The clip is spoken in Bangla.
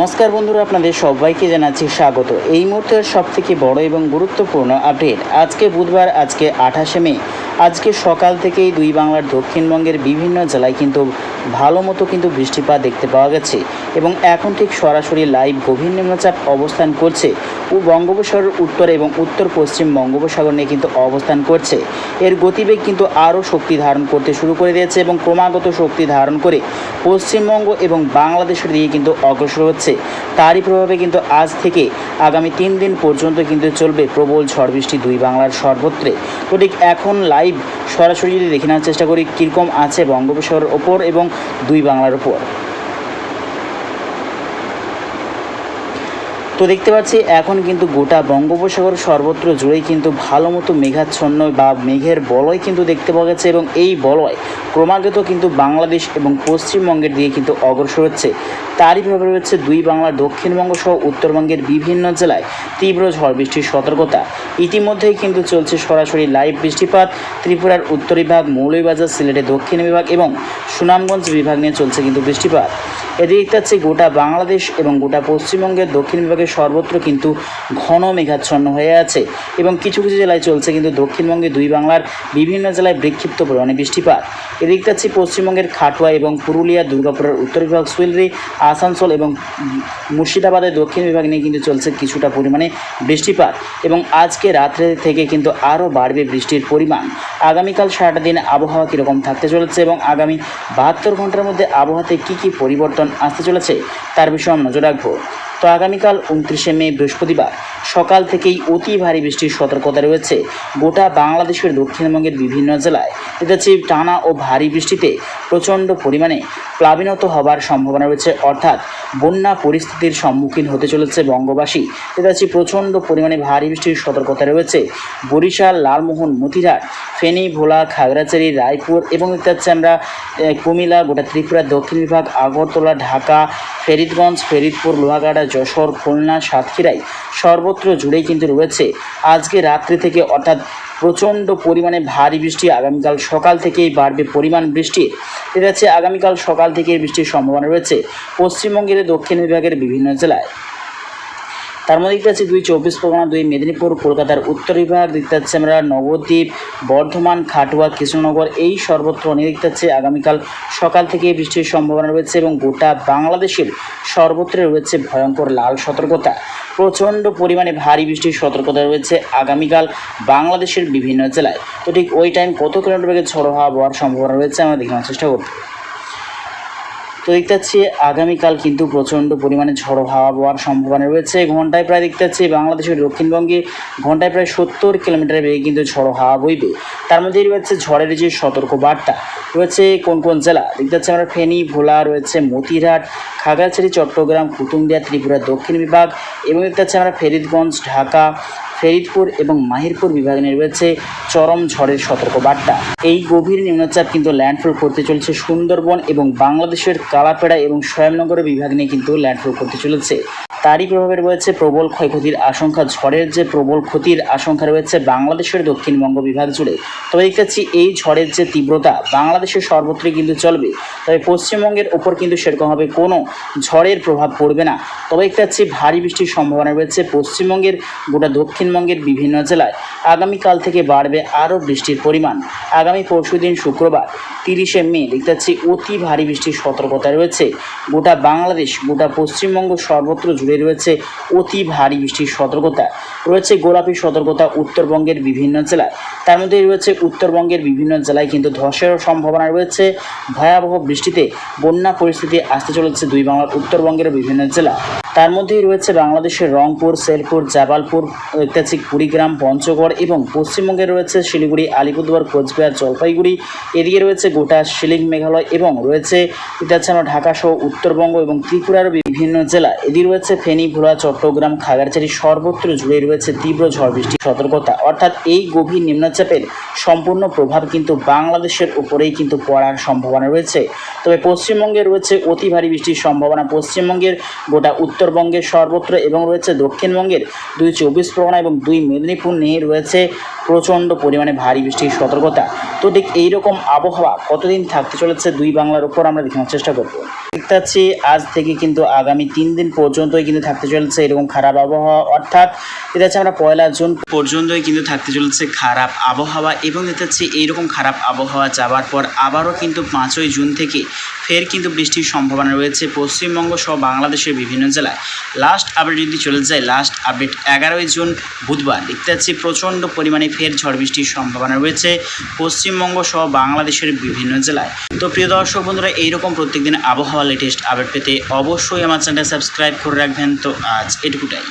নমস্কার বন্ধুরা, আপনাদের সবাইকে জানাচ্ছি স্বাগত। এই মুহূর্তের সবথেকে বড় এবং গুরুত্বপূর্ণ আপডেট। আজকে বুধবার, আজকে 28শে মে। আজকে সকাল থেকেই দুই বাংলার দক্ষিণবঙ্গের বিভিন্ন জেলায় কিন্তু ভালো মতো বৃষ্টিপাত দেখতে পাওয়া গেছে এবং এখন ঠিক সরাসরি লাইভ গভীর নিম্নচাপ অবস্থান করছে ও বঙ্গোপসাগরের উত্তর এবং উত্তর পশ্চিম বঙ্গোপসাগর নিয়ে অবস্থান করছে। এর গতিবেগ আরও শক্তি ধারণ করতে শুরু করে দিয়েছে এবং ক্রমাগত শক্তি ধারণ করে পশ্চিমবঙ্গ এবং বাংলাদেশের দিকে অগ্রসর হচ্ছে। তারই প্রভাবে আজ থেকে আগামী 3 দিন পর্যন্ত চলবে প্রবল ঝড় বৃষ্টি দুই বাংলার সর্বত্রে। তো ঠিক এখন লাইভ সরাসরি যদি দেখে নেওয়ার চেষ্টা করি কীরকম আছে বঙ্গোপসাগরের ওপর এবং দুই বাংলার ওপর। তো দেখতে পাচ্ছি এখন গোটা বঙ্গোপসাগর সর্বত্র জুড়েই ভালো মতো মেঘাচ্ছন্ন বা মেঘের বলয় দেখতে পাওয়া গেছে এবং এই বলয় ক্রমাগত বাংলাদেশ এবং পশ্চিমবঙ্গের দিকে অগ্রসর হচ্ছে। তারই প্রভাবে রয়েছে দুই বাংলার দক্ষিণবঙ্গ সহ উত্তরবঙ্গের বিভিন্ন জেলায় তীব্র ঝড় বৃষ্টির সতর্কতা। ইতিমধ্যেই চলছে সরাসরি লাইভ বৃষ্টিপাত। ত্রিপুরার উত্তর বিভাগ, মৌলভীবাজার, সিলেটের দক্ষিণ বিভাগ এবং সুনামগঞ্জ বিভাগ নিয়ে চলছে বৃষ্টিপাত। এদিকে দেখতে পাচ্ছি গোটা বাংলাদেশ এবং গোটা পশ্চিমবঙ্গের দক্ষিণ বিভাগের সর্বত্র ঘন মেঘাচ্ছন্ন হয়ে আছে এবং কিছু কিছু জেলায় চলছে দক্ষিণবঙ্গে দুই বাংলার বিভিন্ন জেলায় বিক্ষিপ্ত পরিমাণে বৃষ্টিপাত। এদিকে দেখতে পাচ্ছি পশ্চিমবঙ্গের খাটুয়া এবং পুরুলিয়া, দুর্গাপুরের উত্তর বিভাগ, সুইলরি, আসানসোল এবং মুর্শিদাবাদের দক্ষিণ বিভাগ নিয়ে চলছে কিছুটা পরিমাণে বৃষ্টিপাত এবং আজকে রাত্রে থেকে আরও বাড়বে বৃষ্টির পরিমাণ। আগামীকাল সারাটা দিন আবহাওয়া কীরকম থাকতে চলেছে এবং আগামী 72 ঘন্টার মধ্যে আবহাওয়াতে কী পরিবর্তন আসতে চলেছে তার বিষয়ে আমরা নজর রাখবো। তো আগামীকাল 29শে মে বৃহস্পতিবার সকাল থেকেই অতি ভারী বৃষ্টির সতর্কতা রয়েছে গোটা বাংলাদেশের দক্ষিণবঙ্গের বিভিন্ন জেলায়। এটা হচ্ছে টানা ও ভারী বৃষ্টিতে প্রচণ্ড পরিমাণে প্লাবিনত হবার সম্ভাবনা রয়েছে, অর্থাৎ বন্যা পরিস্থিতির সম্মুখীন হতে চলেছে বঙ্গবাসী। এটা হচ্ছে প্রচণ্ড পরিমাণে ভারী বৃষ্টির সতর্কতা রয়েছে বরিশাল, লালমোহন, মতিরাট, ফেনী, ভোলা, খাগড়াছড়ি, রায়পুর এবং এটা হচ্ছে আমরা কুমিল্লা, গোটা ত্রিপুরা দক্ষিণ বিভাগ, আগরতলা, ঢাকা, ফরিদগঞ্জ, ফরিদপুর, লোহাগাড়া, যশোর, খুলনা, সাতক্ষীরায় সর্বত্র জুড়েই রয়েছে আজকে রাত্রি থেকে, অর্থাৎ প্রচণ্ড পরিমাণে ভারী বৃষ্টি। আগামীকাল সকাল থেকেই বাড়বে পরিমাণ বৃষ্টির। এটা হচ্ছে আগামীকাল সকাল থেকে বৃষ্টির সম্ভাবনা রয়েছে পশ্চিমবঙ্গের দক্ষিণ বিভাগের বিভিন্ন জেলায়। তার মধ্যে দেখতে পাচ্ছি 2 চব্বিশ পরগনা, 2 মেদিনীপুর, কলকাতার উত্তর বিভাগ, দেখতে পাচ্ছি আমরা নবদ্বীপ, বর্ধমান, খাটুয়া, কৃষ্ণনগর এই সর্বত্র দেখতে পাচ্ছি আগামীকাল সকাল থেকে বৃষ্টির সম্ভাবনা রয়েছে এবং গোটা বাংলাদেশের সর্বত্র রয়েছে ভয়ঙ্কর লাল সতর্কতা। প্রচণ্ড পরিমাণে ভারী বৃষ্টির সতর্কতা রয়েছে আগামীকাল বাংলাদেশের বিভিন্ন জেলায়। তো ঠিক ওই টাইম কত কিলোমিটার বেগে ঝড়ো হাওয়া বওয়ার সম্ভাবনা রয়েছে আমরা দেখানোর চেষ্টা করব। তো দেখতে পাচ্ছি আগামীকাল প্রচণ্ড পরিমাণে ঝড়ো হাওয়া বওয়ার সম্ভাবনা রয়েছে। ঘন্টায় প্রায় দেখতে পাচ্ছি বাংলাদেশের দক্ষিণবঙ্গে ঘন্টায় প্রায় 70 কিলোমিটার বেগে ঝড়ো হাওয়া বইবে। তার মধ্যেই রয়েছে ঝড়ের যে সতর্ক বার্তা রয়েছে কোন কোন জেলা দেখতে পাচ্ছি আমরা ফেনী, ভোলা রয়েছে, মতিরাট, খাগড়াছড়ি, চট্টগ্রাম, কুতুবদিয়া, ত্রিপুরা দক্ষিণ বিভাগ এবং দেখতে পাচ্ছি আমরা ফরিদগঞ্জ, ঢাকা, ফরিদপুর এবং মাহিরপুর বিভাগে রয়েছে চরম ঝড়ের সতর্কবার্তা। এই গভীর নিম্নচাপ ল্যান্ডফল করতে চলেছে সুন্দরবন এবং বাংলাদেশের কালাপাড়া এবং স্বয়ংনগর বিভাগ নিয়ে ল্যান্ডফল করতে চলেছে। তারই প্রভাবে রয়েছে প্রবল ক্ষয়ক্ষতির আশঙ্কা। ঝড়ের যে প্রবল ক্ষতির আশঙ্কা রয়েছে বাংলাদেশের দক্ষিণবঙ্গ বিভাগ জুড়ে। তবে দেখতে পাচ্ছি এই ঝড়ের যে তীব্রতা বাংলাদেশের সর্বত্রই চলবে, তবে পশ্চিমবঙ্গের ওপর সেরকমভাবে কোনো ঝড়ের প্রভাব পড়বে না। তবে দেখতে পাচ্ছি ভারী বৃষ্টির সম্ভাবনা রয়েছে পশ্চিমবঙ্গের গোটা দক্ষিণবঙ্গের বিভিন্ন জেলায়। আগামীকাল থেকে বাড়বে আরও বৃষ্টির পরিমাণ। আগামী পরশুদিন শুক্রবার 30শে মে দেখতে পাচ্ছি অতি ভারী বৃষ্টির সতর্কতা রয়েছে গোটা বাংলাদেশ, গোটা পশ্চিমবঙ্গ সর্বত্র জুড়ে রয়েছে অতি ভারী বৃষ্টির সতর্কতা রয়েছে। গোলাপি সতর্কতা উত্তরবঙ্গের বিভিন্ন জেলায়। তার মধ্যে রয়েছে উত্তরবঙ্গের বিভিন্ন জেলায় ধসেরও সম্ভাবনা রয়েছে। ভয়াবহ বৃষ্টিতে বন্যা পরিস্থিতি আসতে চলেছে দুই বাংলার উত্তরবঙ্গের বিভিন্ন জেলা। তার মধ্যেই রয়েছে বাংলাদেশের রংপুর, শেরপুর, জাবালপুর, ঐতিহাসিক কুড়িগ্রাম, পঞ্চগড় এবং পশ্চিমবঙ্গে রয়েছে শিলিগুড়ি, আলিপুরদুয়ার, কোচবিহার, জলপাইগুড়ি। এদিকে রয়েছে গোটা শিলিং, মেঘালয় এবং রয়েছে আমরা ঢাকা সহ উত্তরবঙ্গ এবং ত্রিপুরার বিভিন্ন জেলা। এদিকে রয়েছে ফেনী, ভোলা, চট্টগ্রাম, খাগড়াছড়ি সর্বত্র জুড়ে রয়েছে তীব্র ঝড় বৃষ্টির সতর্কতা। অর্থাৎ এই গভীর নিম্নচাপের সম্পূর্ণ প্রভাব বাংলাদেশের উপরেই পড়ার সম্ভাবনা রয়েছে। তবে পশ্চিমবঙ্গে রয়েছে অতি ভারী বৃষ্টির সম্ভাবনা। পশ্চিমবঙ্গের গোটা উত্তর উত্তরবঙ্গের সর্বত্র এবং রয়েছে দক্ষিণবঙ্গের 2 চব্বিশ পরগনা এবং 2 মেদিনীপুর নিয়ে রয়েছে প্রচণ্ড পরিমাণে ভারী বৃষ্টির সতর্কতা। তো ঠিক এইরকম আবহাওয়া কতদিন থাকতে চলেছে 2 বাংলার উপর আমরা দেখানোর চেষ্টা করব। দেখতে পাচ্ছি আজ থেকে কিন্তু আগামী 3 দিন পর্যন্তই কিন্তু থাকতে চলেছে এরকম খারাপ আবহাওয়া, অর্থাৎ দেখতে পাচ্ছি আমরা 1 জুন পর্যন্তই কিন্তু থাকতে চলেছে খারাপ আবহাওয়া এবং দেখতে পাচ্ছি এইরকম খারাপ আবহাওয়া যাওয়ার পর আবারও কিন্তু 5 জুন থেকে ফের কিন্তু বৃষ্টির সম্ভাবনা রয়েছে পশ্চিমবঙ্গ সহ বাংলাদেশের বিভিন্ন জেলায়। লাস্ট আপডেট যদি চলে যায়, লাস্ট আপডেট 11 জুন বুধবার দেখতে পাচ্ছি প্রচণ্ড পরিমাণে ফের ঝড় বৃষ্টির সম্ভাবনা রয়েছে পশ্চিমবঙ্গ সহ বাংলাদেশের বিভিন্ন জেলায়। তো প্রিয় দর্শক বন্ধুরা, এইরকম প্রত্যেকদিন আবহাওয়া লেটেস্ট আপডেট পেতে অবশ্যই আমার চ্যানেলটা সাবস্ক্রাইব করে রাখবেন। তো আজ এটুকুটাই।